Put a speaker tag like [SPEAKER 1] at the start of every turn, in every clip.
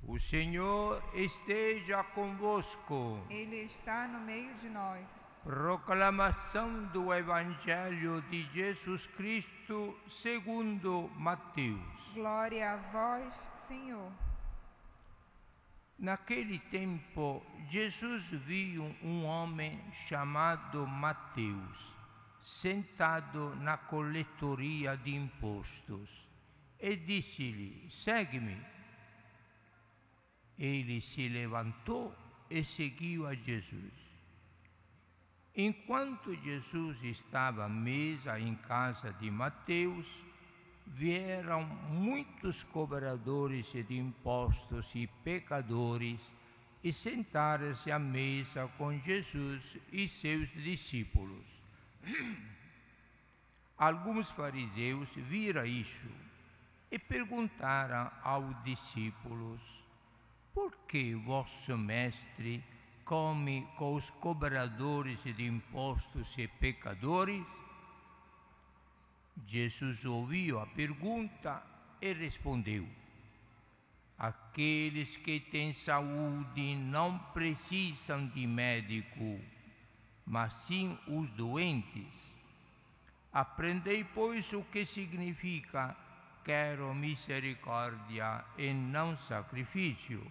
[SPEAKER 1] O Senhor esteja convosco.
[SPEAKER 2] Ele está no meio de nós.
[SPEAKER 1] Proclamação do Evangelho de Jesus Cristo segundo Mateus.
[SPEAKER 2] Glória a vós, Senhor.
[SPEAKER 1] Naquele tempo, Jesus viu um homem chamado Mateus, sentado na coletoria de impostos, e disse-lhe: segue-me. Ele se levantou e seguiu a Jesus. Enquanto Jesus estava à mesa em casa de Mateus, vieram muitos cobradores de impostos e pecadores e sentaram-se à mesa com Jesus e seus discípulos. Alguns fariseus viram isso e perguntaram aos discípulos: por que vosso mestre come com os cobradores de impostos e pecadores? Jesus ouviu a pergunta e respondeu: aqueles que têm saúde não precisam de médico, mas sim os doentes. Aprendei, pois, o que significa: quero misericórdia e não sacrifício.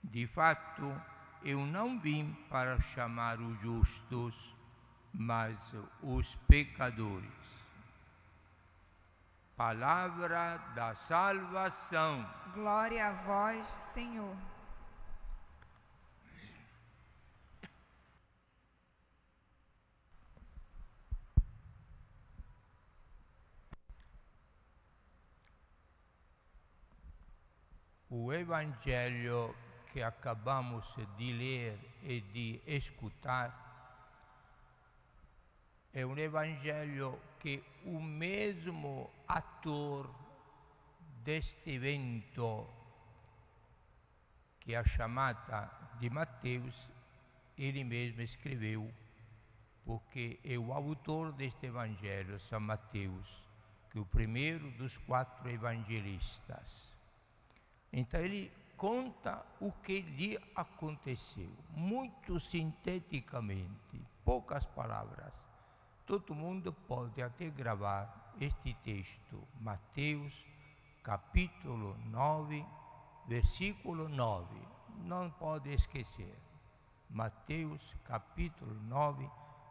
[SPEAKER 1] De fato, eu não vim para chamar os justos, mas os pecadores. Palavra da salvação.
[SPEAKER 2] Glória a vós, Senhor.
[SPEAKER 1] O Evangelho que acabamos de ler e de escutar é um Evangelho que o mesmo ator deste evento, que é a chamada de Mateus, ele mesmo escreveu, porque é o autor deste Evangelho, São Mateus, que é o primeiro dos 4 evangelistas. Então ele conta o que lhe aconteceu, muito sinteticamente, poucas palavras. Todo mundo pode até gravar este texto, Mateus, capítulo 9, versículo 9. Não pode esquecer. Mateus, capítulo 9,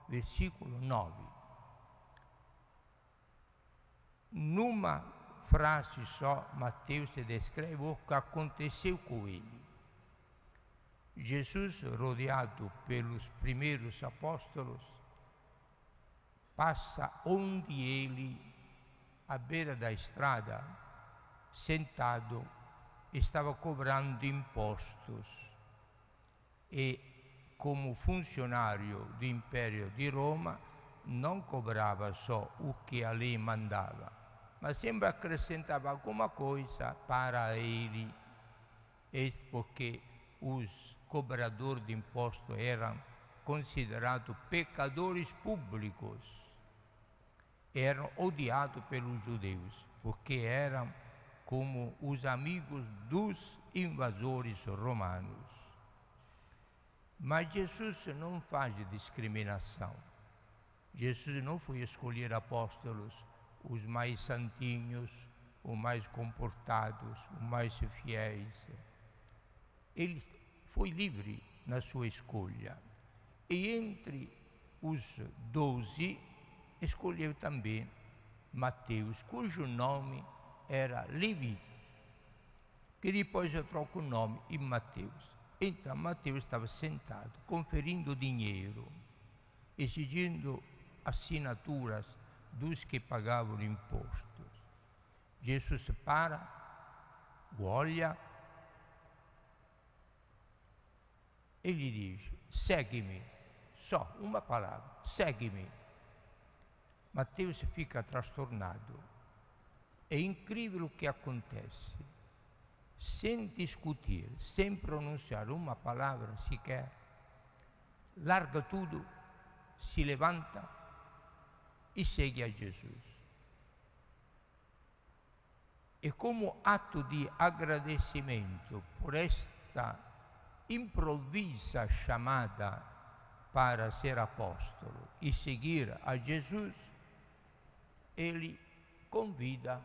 [SPEAKER 1] versículo 9. Numa frase só, Mateus descreve o que aconteceu com ele. Jesus, rodeado pelos primeiros apóstolos, passa onde ele, à beira da estrada, sentado, estava cobrando impostos. E, como funcionário do Império de Roma, não cobrava só o que a lei mandava, mas sempre acrescentava alguma coisa para ele, porque os cobradores de impostos eram considerados pecadores públicos, eram odiados pelos judeus, porque eram como os amigos dos invasores romanos. Mas Jesus não faz discriminação. Jesus não foi escolher apóstolos, os mais santinhos, os mais comportados, os mais fiéis. Ele foi livre na sua escolha. E entre os 12, escolheu também Mateus, cujo nome era Levi, que depois eu troco o nome em Mateus. Então Mateus estava sentado, conferindo dinheiro, exigindo assinaturas dos que pagavam impostos. Jesus para, olha, ele diz: segue-me. Só uma palavra: segue-me. Mateus fica transtornado. É incrível o que acontece. Sem discutir, sem pronunciar uma palavra sequer, larga tudo, se levanta e segue a Jesus. E como ato de agradecimento por esta improvvisa chamada para ser apóstolo e seguir a Jesus, ele convida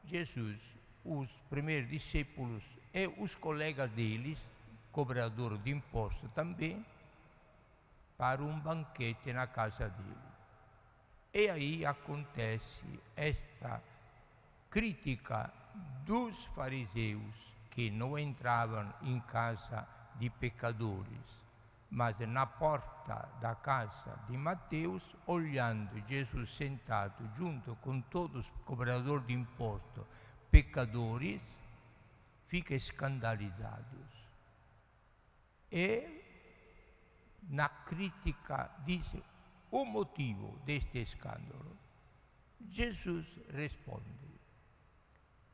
[SPEAKER 1] Jesus, os primeiros discípulos e os colegas deles, cobrador de imposto também, para um banquete na casa dele. E aí acontece esta crítica dos fariseus, que não entravam em casa de pecadores, mas na porta da casa de Mateus, olhando Jesus sentado junto com todos os cobradores de imposto, pecadores, fica escandalizados. E na crítica diz o motivo deste escândalo. Jesus responde: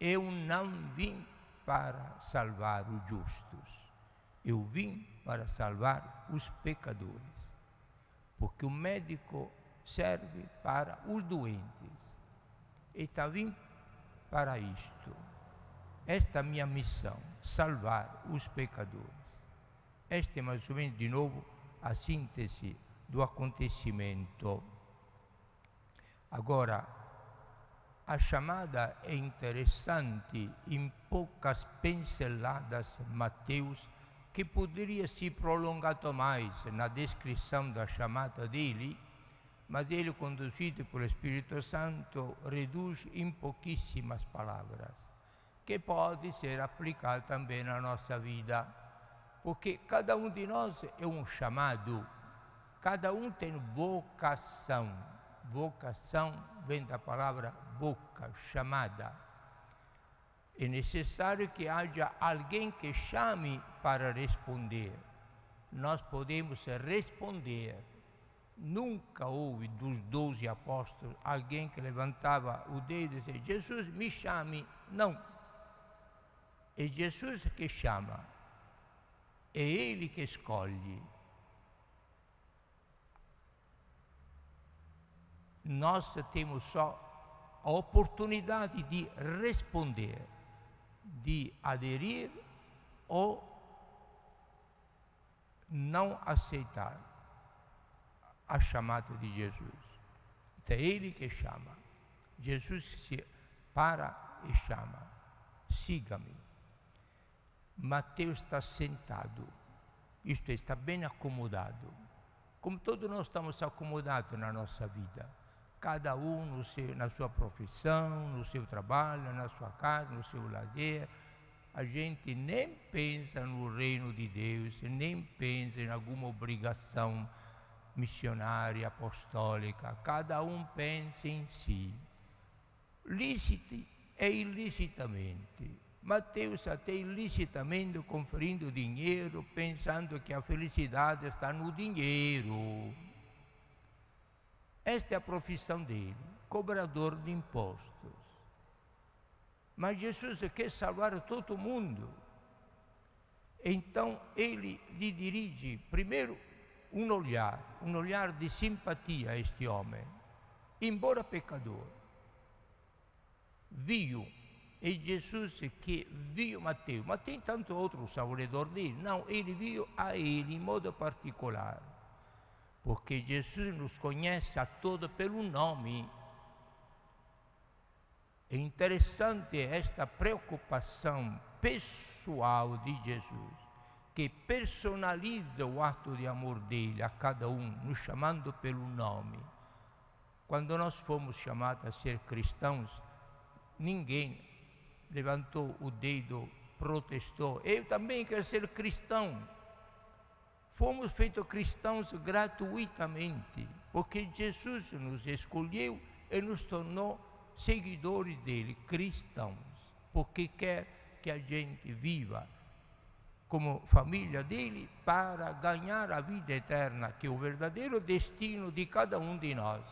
[SPEAKER 1] eu não vim para salvar os justos, eu vim para salvar os pecadores, porque o médico serve para os doentes, e está vindo para isto. Esta é a minha missão, salvar os pecadores. Esta é mais ou menos, de novo, a síntese do acontecimento. Agora, a chamada é interessante, em poucas pinceladas, Mateus, que poderia se prolongar mais na descrição da chamada dele, mas ele, conduzido pelo Espírito Santo, reduz em pouquíssimas palavras, que pode ser aplicado também na nossa vida, porque cada um de nós é um chamado, cada um tem vocação. Vocação vem da palavra boca, chamada. É necessário que haja alguém que chame para responder. Nós podemos responder. Nunca houve dos 12 apóstolos alguém que levantava o dedo e dizia: Jesus, me chame. Não. É Jesus que chama. É Ele que escolhe. Nós temos só a oportunidade de responder, de aderir ou não aceitar a chamada de Jesus. Então, é Ele que chama. Jesus se para e chama: siga-me. Mateus está sentado, isto é, está bem acomodado, como todos nós estamos acomodados na nossa vida, cada um na sua profissão, no seu trabalho, na sua casa, no seu lazer. A gente nem pensa no reino de Deus, nem pensa em alguma obrigação missionária, apostólica. Cada um pensa em si, lícito e ilicitamente. Mateus até ilicitamente conferindo dinheiro, pensando que a felicidade está no dinheiro. Esta é a profissão dele, cobrador de impostos. Mas Jesus quer salvar todo mundo. Então ele lhe dirige primeiro um olhar de simpatia a este homem, embora pecador. Viu. E Jesus que viu Mateus, mas tem tanto outros ao redor dele. Não, ele viu a ele em modo particular, porque Jesus nos conhece a todos pelo nome. É interessante esta preocupação pessoal de Jesus, que personaliza o ato de amor dele a cada um, nos chamando pelo nome. Quando nós fomos chamados a ser cristãos, ninguém levantou o dedo, protestou: eu também quero ser cristão. Fomos feitos cristãos gratuitamente, porque Jesus nos escolheu e nos tornou seguidores dele, cristãos, porque quer que a gente viva como família dele para ganhar a vida eterna, que é o verdadeiro destino de cada um de nós.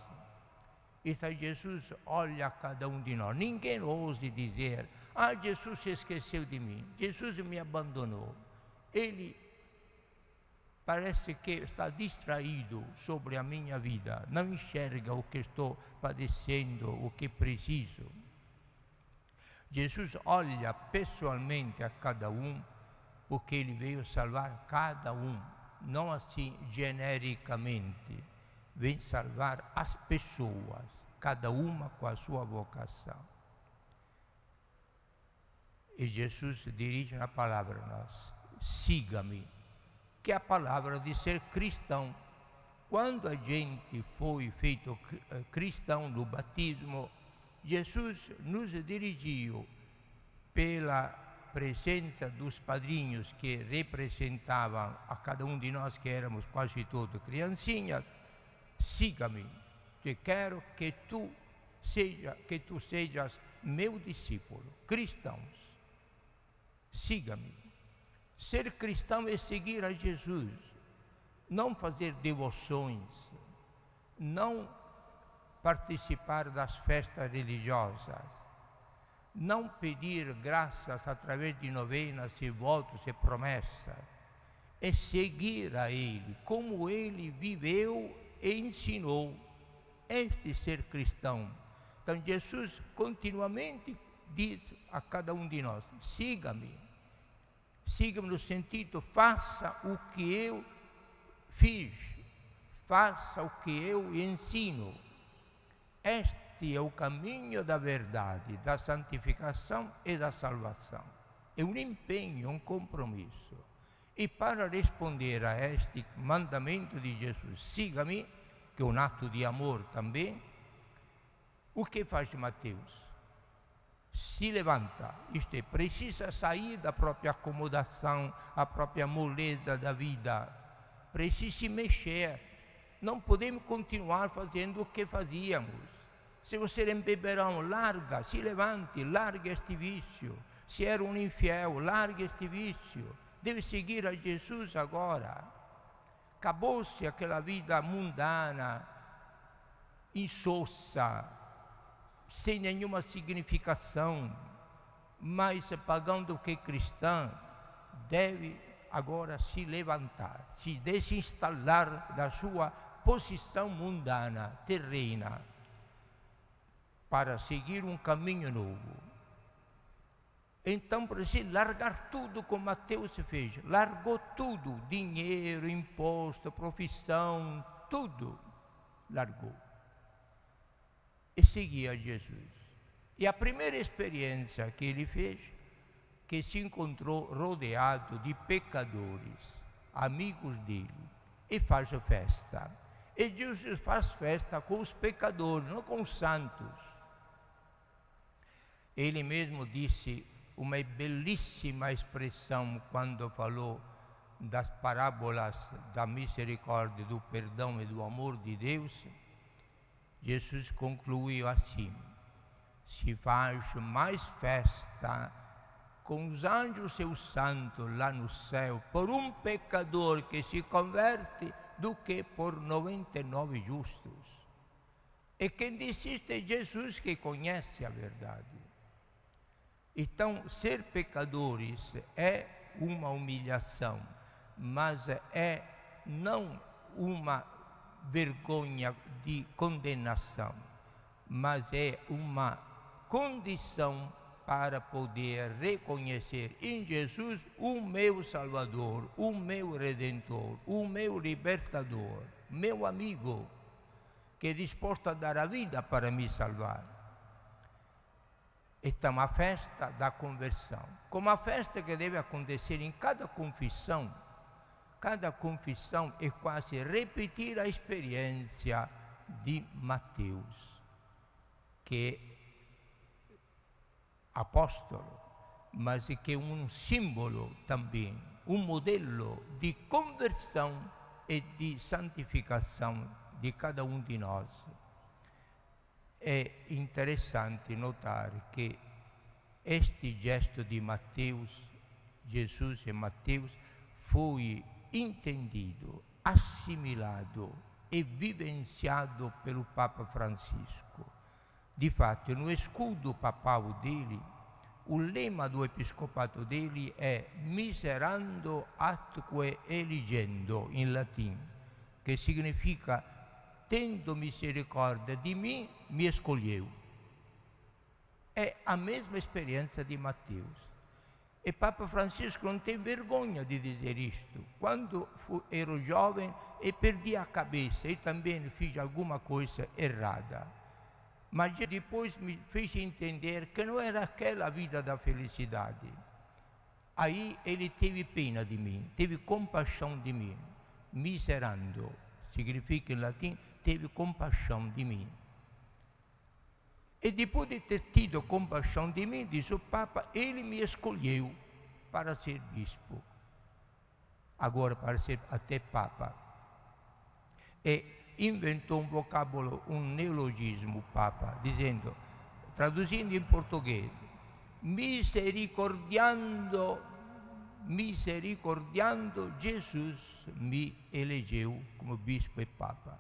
[SPEAKER 1] Então Jesus olha a cada um de nós. Ninguém ouse dizer: ah, Jesus se esqueceu de mim, Jesus me abandonou. Ele parece que está distraído sobre a minha vida, não enxerga o que estou padecendo, o que preciso. Jesus olha pessoalmente a cada um, porque Ele veio salvar cada um, não assim genericamente. Vem salvar as pessoas, cada uma com a sua vocação. E Jesus dirige a palavra a nós: siga-me, que é a palavra de ser cristão. Quando a gente foi feito cristão no batismo, Jesus nos dirigiu pela presença dos padrinhos que representavam a cada um de nós, que éramos quase todos criancinhas. Siga-me, que quero que tu sejas meu discípulo. Cristãos, siga-me. Ser cristão é seguir a Jesus, não fazer devoções, não participar das festas religiosas, não pedir graças através de novenas e votos e promessas, é seguir a Ele, como Ele viveu e ensinou. Este ser cristão. Então Jesus continuamente diz a cada um de nós: siga-me. Siga-me no sentido, faça o que eu fiz, faça o que eu ensino. Este é o caminho da verdade, da santificação e da salvação. É um empenho, um compromisso. E para responder a este mandamento de Jesus, siga-me, que é um ato de amor também, o que faz Mateus? Se levanta, isto é, precisa sair da própria acomodação, a própria moleza da vida, precisa se mexer. Não podemos continuar fazendo o que fazíamos. Se você era um beberão, larga, se levante, larga este vício. Se era um infiel, larga este vício. Deve seguir a Jesus agora. Acabou-se aquela vida mundana, insossa, sem nenhuma significação, mas pagando que cristã deve agora se levantar, se desinstalar da sua posição mundana, terrena, para seguir um caminho novo. Então precisa largar tudo como Mateus fez, largou tudo, dinheiro, imposto, profissão, tudo largou. E seguia Jesus. E a primeira experiência que ele fez, que se encontrou rodeado de pecadores, amigos dele, e faz festa. E Jesus faz festa com os pecadores, não com os santos. Ele mesmo disse uma belíssima expressão quando falou das parábolas da misericórdia, do perdão e do amor de Deus. Jesus concluiu assim: se faz mais festa com os anjos e os santos lá no céu por um pecador que se converte do que por 99 justos. E quem disse isto é Jesus, que conhece a verdade. Então, ser pecadores é uma humilhação, mas é não uma vergonha de condenação, mas é uma condição para poder reconhecer em Jesus o meu Salvador, o meu Redentor, o meu Libertador, meu amigo, que é disposto a dar a vida para me salvar. Esta é uma festa da conversão, como a festa que deve acontecer em cada confissão. Cada confissão é quase repetir a experiência de Mateus, que é apóstolo, mas que é um símbolo também, um modelo de conversão e de santificação de cada um de nós. É interessante notar que este gesto de Mateus, Jesus e Mateus, foi entendido, assimilado e vivenciado pelo Papa Francisco. De fato, no escudo papal dele, o lema do episcopato dele é miserando atque eligendo, em latim, que significa tendo misericórdia de mim, me escolheu. é a mesma experiência de Mateus. E Papa Francisco não tem vergonha de dizer isto. Quando ero jovem e perdi a cabeça e também fiz alguma coisa errada. Mas depois me fez entender que não era aquela a vida da felicidade. Aí ele teve pena de mim, teve compaixão de mim. Miserando, significa em latim, teve compaixão de mim. E depois de ter tido compaixão de mim, diz o Papa, ele me escolheu para ser bispo. Agora para ser até Papa. E inventou um vocábulo, um neologismo, Papa, dizendo, traduzindo em português, misericordiando, Jesus me elegeu como bispo e Papa.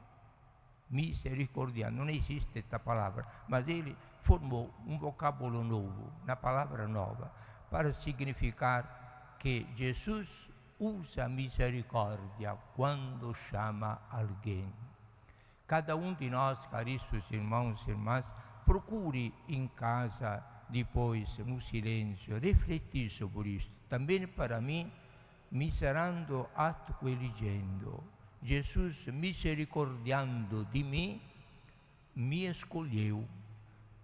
[SPEAKER 1] Misericordiando, não existe esta palavra, mas ele formou um vocábulo novo, uma palavra nova, para significar que Jesus usa misericórdia quando chama alguém. Cada um de nós, caríssimos irmãos e irmãs, procure em casa, depois, no silêncio, refletir sobre isto. Também para mim, miserando atque eligendo. Jesus, misericordiando de mim, me escolheu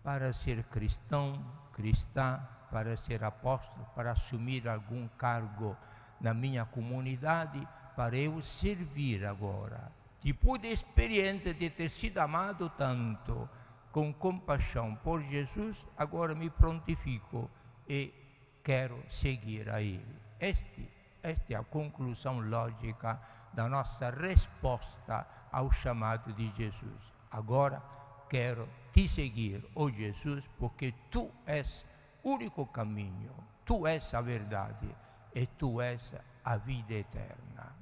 [SPEAKER 1] para ser cristão, cristã, para ser apóstolo, para assumir algum cargo na minha comunidade, para eu servir agora. Depois da experiência de ter sido amado tanto, com compaixão por Jesus, agora me prontifico e quero seguir a Ele. Esta é a conclusão lógica da nossa resposta ao chamado de Jesus. Agora quero te seguir, ó Jesus, porque tu és o único caminho, tu és a verdade e tu és a vida eterna.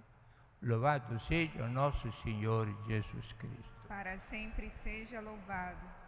[SPEAKER 1] Louvado seja o nosso Senhor Jesus Cristo.
[SPEAKER 2] Para sempre seja louvado.